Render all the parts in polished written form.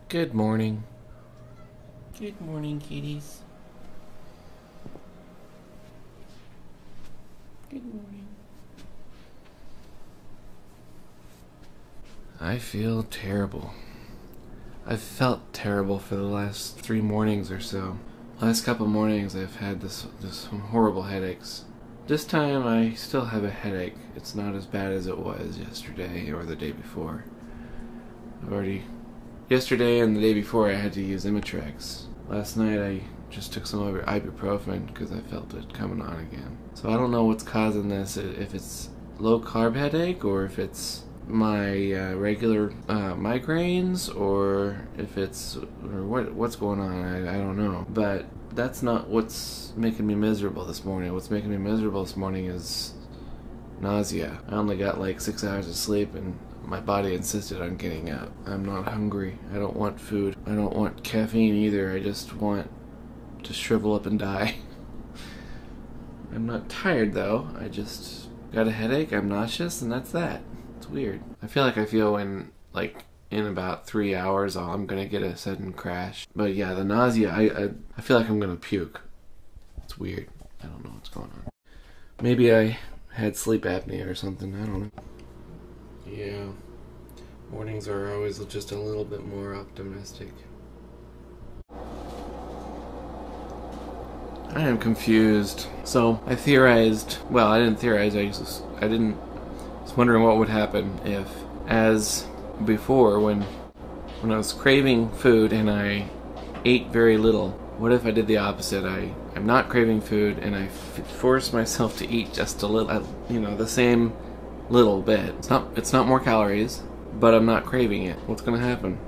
Good morning. Good morning, kitties. Good morning. I feel terrible. I've felt terrible for the last 3 mornings or so. Last couple mornings I've had some horrible headaches. This time I still have a headache. It's not as bad as it was yesterday or the day before. Yesterday and the day before I had to use Imitrex. Last night I just took some ibuprofen because I felt it coming on again. So I don't know what's causing this, if it's low carb headache or if it's my regular migraines or if it's what's going on. I don't know. But that's not what's making me miserable this morning. What's making me miserable this morning is nausea. I only got like 6 hours of sleep and my body insisted on getting up. I'm not hungry. I don't want food. I don't want caffeine either. I just want to shrivel up and die. I'm not tired though. I just got a headache, I'm nauseous, and that's that. It's weird. I feel when, in about 3 hours, I'm gonna get a sudden crash. But yeah, the nausea, I feel like I'm gonna puke. It's weird. I don't know what's going on. Maybe I had sleep apnea or something. I don't know. Yeah, mornings are always just a little bit more optimistic. I am confused. So I theorized, well, I didn't theorize, I was wondering what would happen if, as before, when I was craving food and I ate very little, what if I did the opposite? I'm not craving food and I force myself to eat just a little, the same little bit. It's not more calories, but I'm not craving it. What's gonna happen?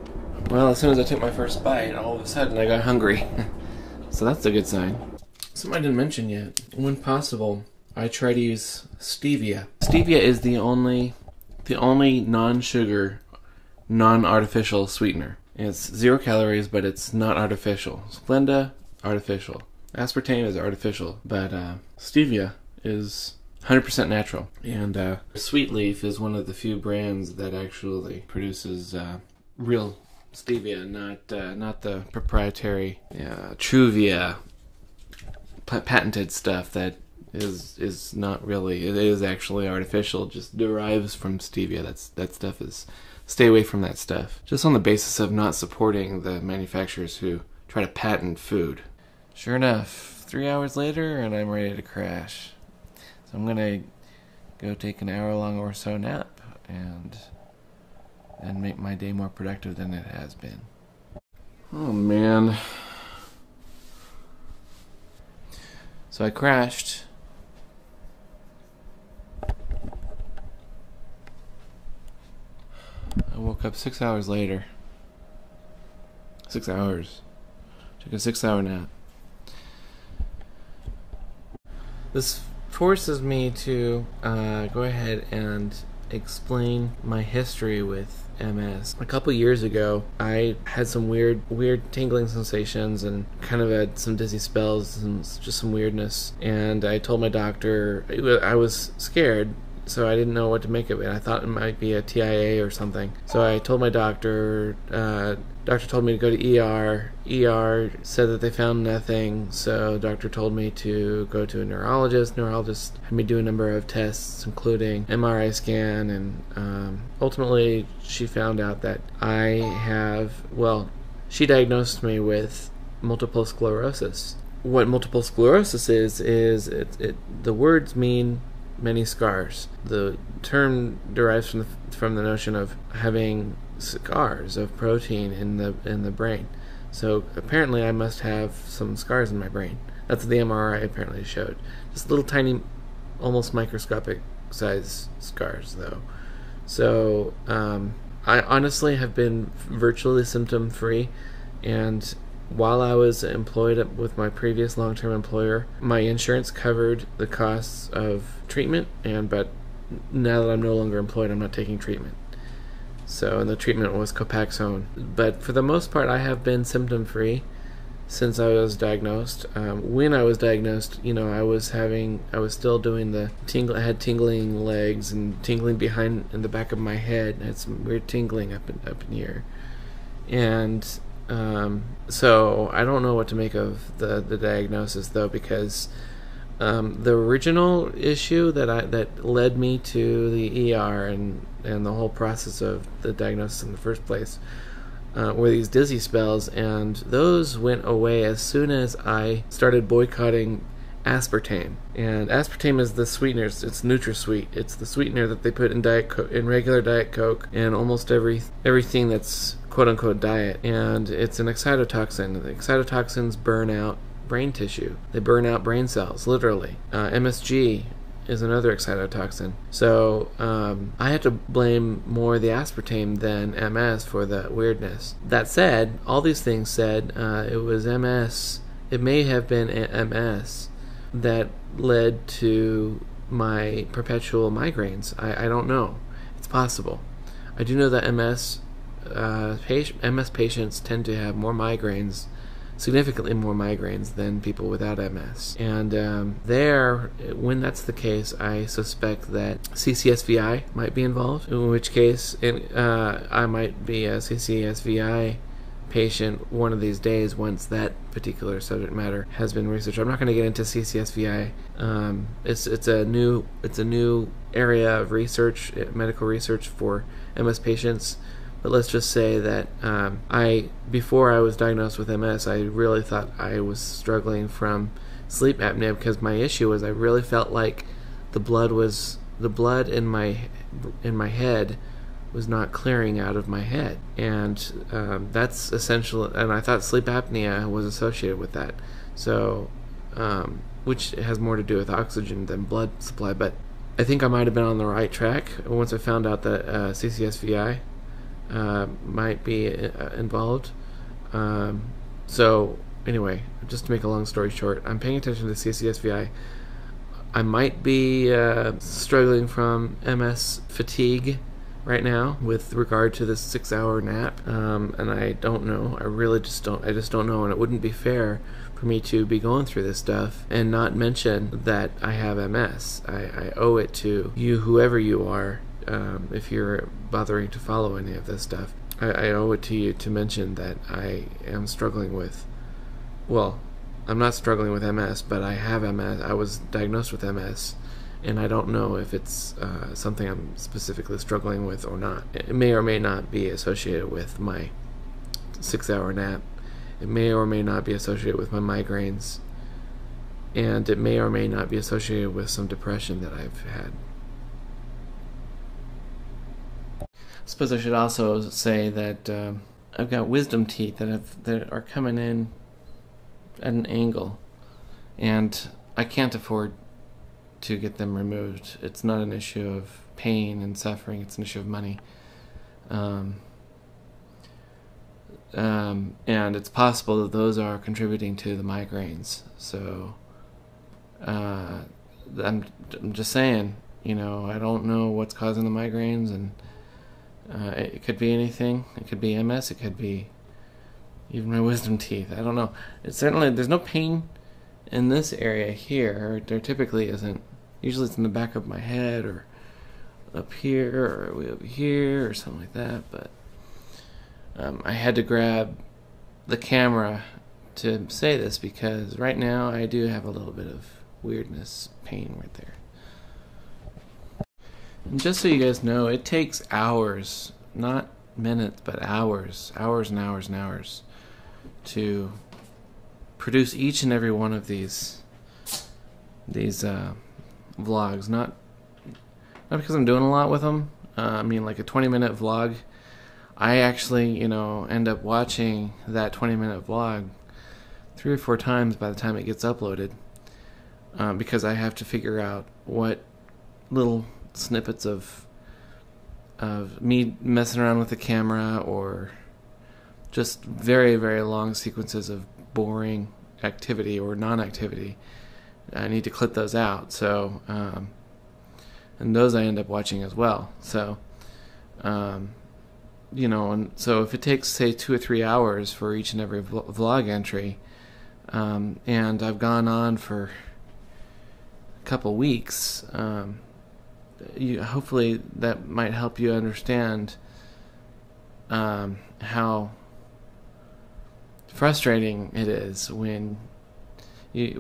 Well, as soon as I took my first bite, all of a sudden I got hungry. So that's a good sign. Something I didn't mention yet. When possible, I try to use stevia. Stevia is the only non-sugar, non-artificial sweetener. It's 0 calories, but it's not artificial. Splenda, artificial. Aspartame is artificial, but stevia is 100% natural. And Sweet Leaf is one of the few brands that actually produces real stevia, not the proprietary Truvia patented stuff that is not really. It is actually artificial, just derives from stevia. That stuff is, stay away from that stuff. Just on the basis of not supporting the manufacturers who try to patent food. Sure enough, 3 hours later and I'm ready to crash. So I'm gonna go take an hour-long or so nap and make my day more productive than it has been. Oh man. So I crashed. I woke up 6 hours later. 6 hours. Took a 6-hour nap. This forces me to go ahead and explain my history with MS. A couple years ago, I had some weird tingling sensations and kind of had some dizzy spells and just some weirdness. And I told my doctor, I was scared, so I didn't know what to make of it. I thought it might be a TIA or something. So I told my doctor, doctor told me to go to ER. ER said that they found nothing, so doctor told me to go to a neurologist. Neurologist had me do a number of tests, including MRI scan, and ultimately she found out that she diagnosed me with multiple sclerosis. What multiple sclerosis is the words mean many scars. The term derives from the notion of having scars of protein in the brain. So apparently I must have some scars in my brain. That's what the MRI apparently showed. Just little tiny, almost microscopic size scars though. So I honestly have been virtually symptom free, and while I was employed with my previous long-term employer, my insurance covered the costs of treatment, but now that I'm no longer employed, I'm not taking treatment. So, and the treatment was Copaxone. But for the most part, I have been symptom-free since I was diagnosed. When I was diagnosed, I was still doing the tingle. I had tingling legs and tingling in the back of my head. I had some weird tingling up in here. And so I don't know what to make of the diagnosis, though, because the original issue that led me to the ER and the whole process of the diagnosis in the first place were these dizzy spells, and those went away as soon as I started boycotting aspartame. And aspartame is the sweeteners. It's NutraSweet. It's the sweetener that they put in in regular Diet Coke and almost everything that's quote unquote diet. And it's an excitotoxin. The excitotoxins burn out brain tissue. They burn out brain cells, literally. MSG is another excitotoxin. So I had to blame more the aspartame than MS for the weirdness. That said, all these things said, it was MS. It may have been MS that led to my perpetual migraines. I don't know. It's possible. I do know that MS patients tend to have more migraines, significantly more migraines than people without MS. And when that's the case, I suspect that CCSVI might be involved, in which case I might be a CCSVI patient one of these days once that particular subject matter has been researched. I'm not going to get into CCSVI. It's a new area of research, medical research for MS patients. But let's just say that before I was diagnosed with MS, I really thought I was struggling from sleep apnea, because my issue was I really felt like the blood in my head was not clearing out of my head, and that's essential. And I thought sleep apnea was associated with that, so which has more to do with oxygen than blood supply. But I think I might have been on the right track once I found out that CCSVI might be involved. So anyway, just to make a long story short, I'm paying attention to CCSVI. I might be struggling from MS fatigue right now with regard to this 6-hour nap, and I don't know. I just don't know, and it wouldn't be fair for me to be going through this stuff and not mention that I have MS. I owe it to you, whoever you are, if you're bothering to follow any of this stuff. I owe it to you to mention that I am struggling with, well, I'm not struggling with MS, but I have MS. I was diagnosed with MS, and I don't know if it's something I'm specifically struggling with or not. It may or may not be associated with my 6-hour nap. It may or may not be associated with my migraines, and it may or may not be associated with some depression that I've had. I suppose I should also say that I've got wisdom teeth that are coming in at an angle, and I can't afford to get them removed. It's not an issue of pain and suffering, it's an issue of money. And it's possible that those are contributing to the migraines. So I'm just saying, I don't know what's causing the migraines, and it could be anything. It could be MS, it could be even my wisdom teeth. I don't know. There's no pain in this area here. There typically isn't. Usually it's in the back of my head, or up here, or way over here, or something like that. But I had to grab the camera to say this, because right now I do have a little bit of weirdness, pain right there. And just so you guys know, it takes hours, not minutes, but hours and hours and hours to produce each and every one of these vlogs. Not because I'm doing a lot with them. I mean, like a 20-minute vlog, I actually, end up watching that 20-minute vlog 3 or 4 times by the time it gets uploaded, because I have to figure out what little snippets of me messing around with the camera, or just very, very long sequences of boring activity or non-activity. I need to clip those out. So, and those I end up watching as well. So, and so if it takes, say, 2 or 3 hours for each and every vlog entry, and I've gone on for a couple weeks, hopefully that might help you understand how frustrating it is when you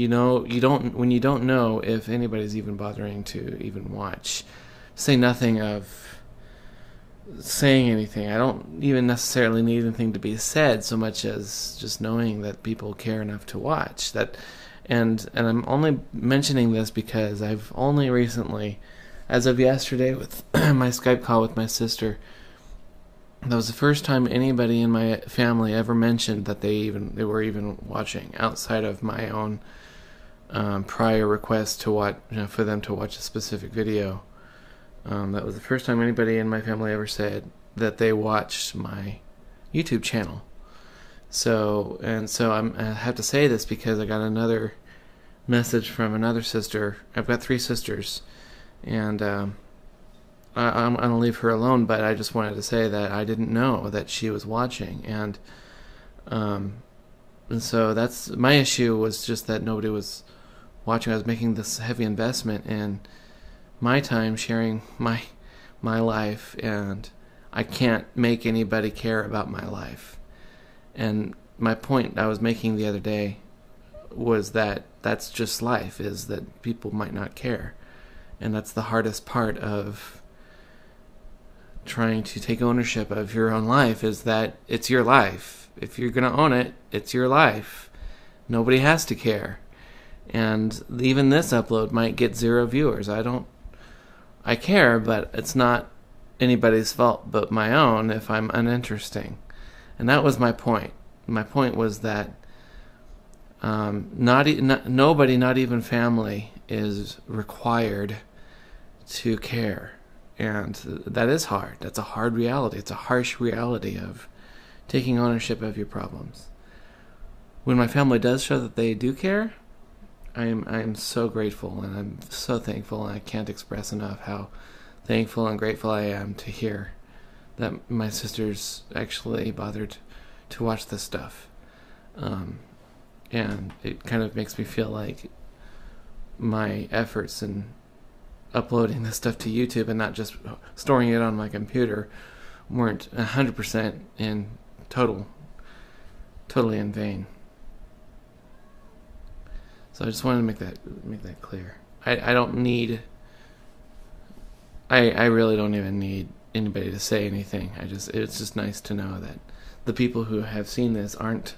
don't know if anybody's even bothering to even watch. Say nothing of saying anything. I don't even necessarily need anything to be said so much as just knowing that people care enough to watch that. And I'm only mentioning this because I've only recently, as of yesterday with my Skype call with my sister, that was the first time anybody in my family ever mentioned that they were even watching, outside of my own prior request to watch, for them to watch a specific video. That was the first time anybody in my family ever said that they watched my YouTube channel. So I have to say this because I got another message from another sister. I've got 3 sisters, and I'm going to leave her alone, but I just wanted to say that I didn't know that she was watching, and so that's my issue, was just that nobody was watching. I was making this heavy investment in my time sharing my life, and I can't make anybody care about my life. And my point I was making the other day was that that's just life, is that people might not care. And that's the hardest part of trying to take ownership of your own life, is that it's your life. If you're going to own it, it's your life. Nobody has to care. And even this upload might get 0 viewers. I care, but it's not anybody's fault but my own if I'm uninteresting. And that was my point. My point was that nobody, not even family, is required to care. And that is hard. That's a hard reality. It's a harsh reality of taking ownership of your problems. When my family does show that they do care, I'm so grateful, and I'm so thankful, and I can't express enough how thankful and grateful I am to hear that my sisters actually bothered to watch this stuff. And it kind of makes me feel like my efforts in uploading this stuff to YouTube and not just storing it on my computer weren't 100% totally in vain. So I just wanted to make that clear. I don't need. I really don't even need anybody to say anything. It's just nice to know that the people who have seen this aren't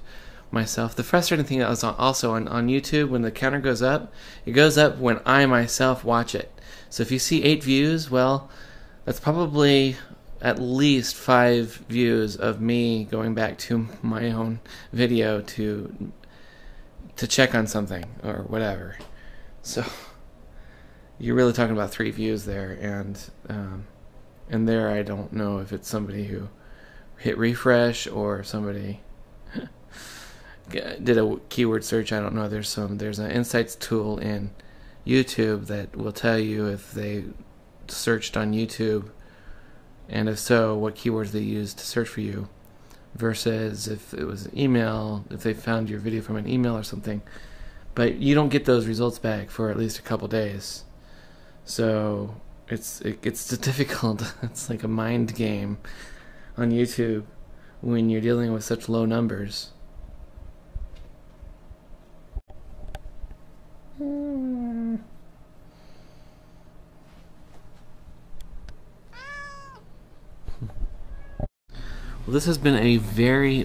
myself. The frustrating thing is also on YouTube, when the counter goes up, it goes up when I myself watch it. So if you see 8 views, well, that's probably at least 5 views of me going back to my own video to check on something or whatever. So you're really talking about 3 views there, and there I don't know if it's somebody who hit refresh or somebody did a keyword search. I don't know. There's an insights tool in YouTube that will tell you if they searched on YouTube, and if so, what keywords they used to search for you, versus if it was email, if they found your video from an email or something. But you don't get those results back for at least a couple days. So it gets difficult. It's like a mind game on YouTube when you're dealing with such low numbers. Well, this has been a very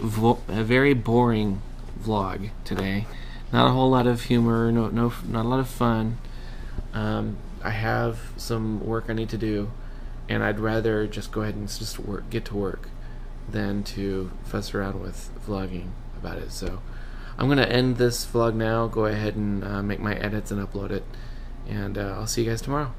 boring vlog today. Not a whole lot of humor, not a lot of fun. I have some work I need to do, and I'd rather just go ahead and just get to work than to fuss around with vlogging about it. So I'm going to end this vlog now, go ahead and make my edits and upload it, and I'll see you guys tomorrow.